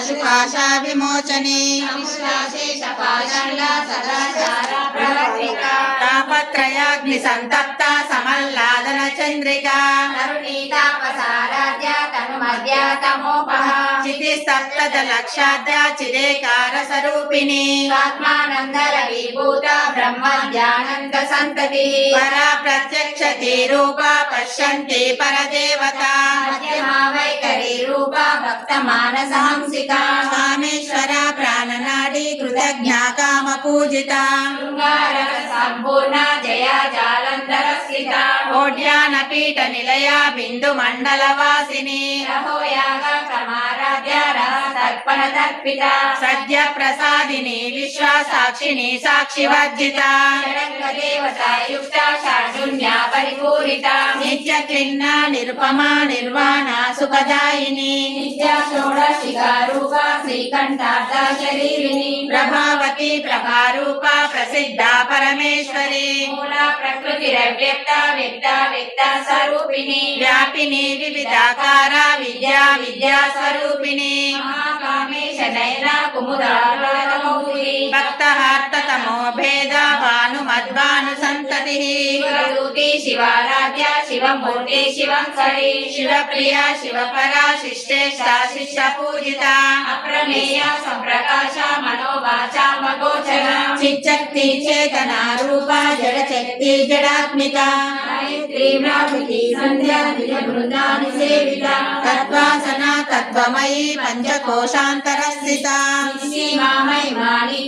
पाशुपाशा विमोचनी तापत्रयाग्नि संतप्ता समल्लादन चंद्रिका चितिस्तप्त लक्षाद्या चिदेकार स्वरूपिणी आत्मानंदर विभूत ब्रह्म ज्ञानंद संतति परा प्रत्यक्षति रूपा पश्यन्ति परदेवता मध्यमा वैखरी रूपा भक्त मानस हंसिका कामेश्वरा प्राणनाडी कृतज्ञा काम पूजिता शृंगार संपूर्ण जया जालंधर स्थिता ओड्यान पीठ निलया बिंदु मंडल वासिनी रहो याग क्रमाराध्य तर्पण तर्पिता सद्य प्रसादिनी विश्वासाक्षिणी साक्षिवर्जिता षडंग देवता युक्ता षाढुन्या परिपूरिता नित्य क्लिन्ना निरुपमा निर्वाणा सुखदायिनी नित्या षोडशिका रूपा श्रीकंठार्धा शरीरिणी प्रभावती प्रभारूपा प्रसिद्धा परमेश्वरी मूला प्रकृतिरव्यक्ता व्यक्ता व्यक्ता स्वरूपिणी व्यापिनी विविधाकारा विद्या विद्या स्वरूपिणी महाकामेश नयना कुमुदामौली भक्तहार्ततमो भेद भानुमद्भानु संततिः शिवदूती शिवाराध्या शिवमूर्ति शिवंकरी शिवप्रिया शिवपरा शिष्टेष्टा शिष्यपूजिता अप्रमेया संप्रकाशा मनोवाचा मगोचरा चिच्चक्ति चेतना रूपा जडशक्ति जडात्मिका गायत्री व्यापृति संध्या द्विजबृन्दानि सेविता तत्त्वासना तत्त्वमयी पंचकोशान्तरस्थिता सीमा महिमा नित्य